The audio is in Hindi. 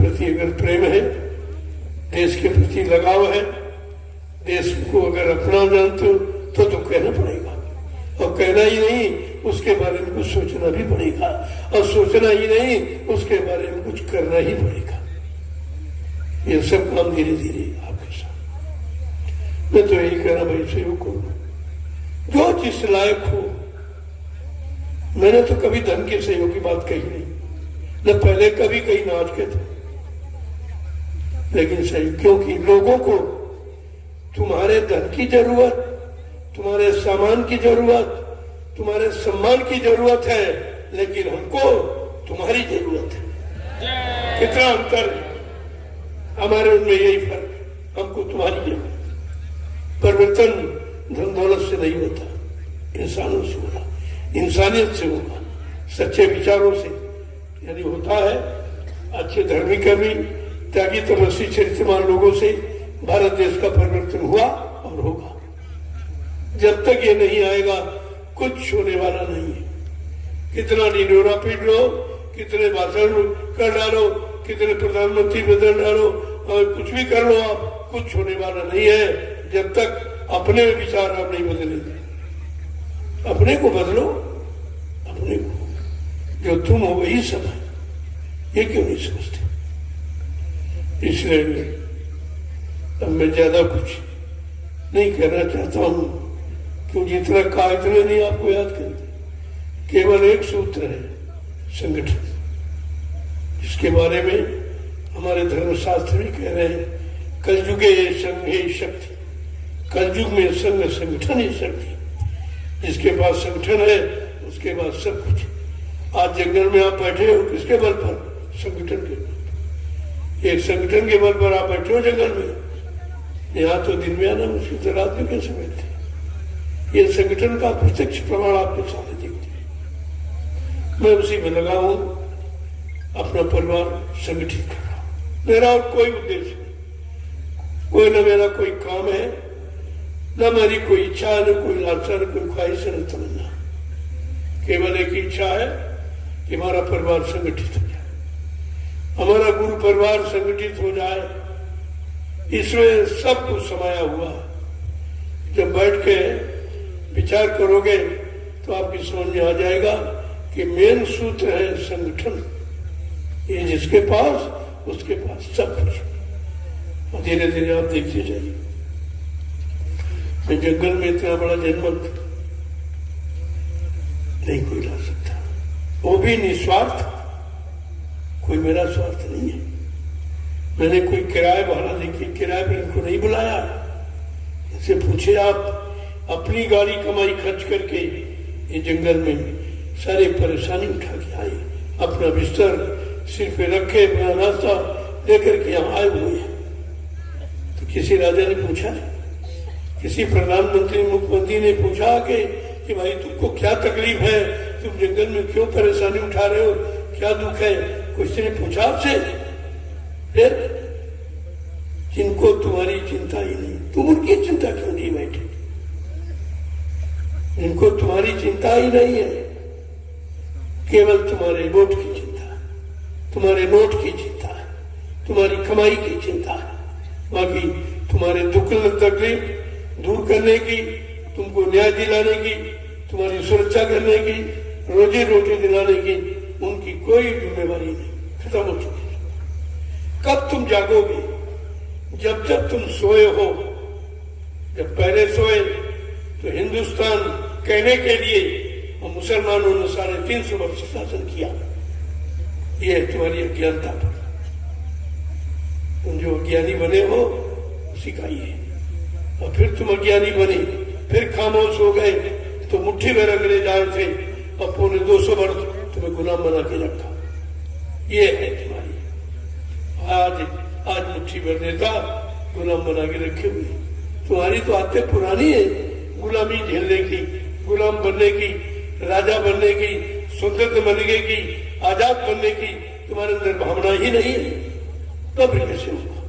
प्रति अगर प्रेम है, देश के प्रति लगाव है, देश को अगर अपना जानते हो तो कहना पड़ेगा, और कहना ही नहीं उसके बारे में कुछ सोचना भी पड़ेगा, और सोचना ही नहीं उसके बारे में कुछ करना ही पड़ेगा। ये सब काम धीरे धीरे आपके साथ। मैं तो यही कहना भाई सेवक को, जो जिस लायक हो। मैंने तो कभी धन के सहयोग की बात कही नहीं, न पहले कभी कही ना आज के थे, लेकिन सही, क्योंकि लोगों को तुम्हारे धन की जरूरत, तुम्हारे सामान की जरूरत, तुम्हारे सम्मान की जरूरत है, लेकिन हमको तुम्हारी जरूरत है। कितना अंतर है हमारे उनमें, यही फर्क। हमको तुम्हारी जरूरत। परिवर्तन धन दौलत से नहीं होता, इंसानों से होगा, इंसानियत से होगा, सच्चे विचारों से। यानी होता है अच्छे धर्मी कर्मी त्यागी तपस्वी चरित्रमान लोगों से भारत देश का परिवर्तन हुआ और होगा। जब तक ये नहीं आएगा कुछ होने वाला नहीं है। कितना निडोरा पीट लो, कितने भाषण कर डालो, कितने प्रधानमंत्री बदल डालो, और कुछ भी कर लो, आप कुछ होने वाला नहीं है जब तक अपने विचार आप नहीं बदलेंगे। अपने को बदलो, अपने को, जो तुम हो वही सब है। ये क्यों नहीं समझते? इसलिए अब मैं ज्यादा कुछ नहीं कहना चाहता हूं, क्योंकि जितना कहा इतना नहीं आपको याद करते। केवल एक सूत्र है, संगठन, जिसके बारे में हमारे धर्मशास्त्र भी कह रहे हैं, कलयुगे संघे शक्ति। कलयुग में संघ संगठन ही शक्ति। जिसके पास संगठन है उसके पास सब कुछ। आज जंगल में आप बैठे हो किसके बल पर? संगठन के बल। एक संगठन के बल पर आप बैठे हो जंगल में। यहाँ तो दिन में आना मुश्किल तो रात में कैसे बैठे? ये संगठन का प्रत्यक्ष प्रमाण आपके सामने देखते हैं। मैं उसी में लगा हूं, अपना परिवार संगठित कर रहा हूं। मेरा और कोई उद्देश्य नहीं, कोई न मेरा कोई काम है, न मेरी कोई इच्छा है, न कोई लालसा, न कोई ख्वाहिश, न तमन्ना। केवल एक इच्छा है कि हमारा परिवार संगठित हो जाए, हमारा गुरु परिवार संगठित हो जाए। इसमें सब कुछ समाया हुआ है। जब बैठ के विचार करोगे तो आपकी समझ में आ जाएगा कि मेन सूत्र है संगठन। ये जिसके पास उसके पास सब कुछ। और धीरे धीरे आप देखते जाइए। मैं जंगल में इतना बड़ा जनमत नहीं कोई ला सकता, वो भी निस्वार्थ। कोई मेरा स्वार्थ नहीं है। मैंने कोई किराए भाड़ा देखिए, किराए पर इनको नहीं बुलाया। इनसे पूछे, आप अपनी गाड़ी कमाई खर्च करके ये जंगल में सारे परेशानी उठा के आए, अपना बिस्तर सिर पे रखे, अपना नाश्ता लेकर के यहाँ आए हुए हैं। तो किसी राजा ने पूछा, किसी प्रधानमंत्री मुख्यमंत्री ने पूछा कि भाई तुमको क्या तकलीफ है, तुम जंगल में क्यों परेशानी उठा रहे हो, क्या दुख है? किसी ने पूछा आपसे? फिर जिनको तुम्हारी चिंता ही नहीं, तुम उनकी चिंता क्यों नहीं बैठे? जिनको तुम्हारी चिंता ही नहीं है, केवल तुम्हारे वोट की चिंता है, तुम्हारे नोट की चिंता है, तुम्हारी कमाई की चिंता है। बाकी तुम्हारे दुख तकलीफ दूर करने की, तुमको न्याय दिलाने की, तुम्हारी सुरक्षा करने की, रोजी रोटी दिलाने की उनकी कोई जिम्मेवारी नहीं। खत्म हो चुकी। कब तुम जागोगे? जब तुम सोए हो। जब पहले सोए तो हिंदुस्तान कहने के लिए और मुसलमानों ने 350 वर्ष शासन किया। ये है तुम्हारी अज्ञानता पर। तुम जो अज्ञानी बने हो उसी का ये। और फिर तुम अज्ञानी बने, फिर खामोश हो गए तो मुट्ठी में अंग्रेज आए थे और पौने 200 वर्ष तुम्हें गुलाम बना के रखा। ये है तुम्हारी। आज मुट्ठी भर नेता गुलाम बना के रखे हुए। तुम्हारी तो आदतें पुरानी है, गुलामी झेलने की, गुलाम बनने की, राजा बनने की, स्वतंत्र बनने की, आजाद बनने की। तुम्हारे अंदर भावना ही नहीं है, तो फिर कैसे होगा?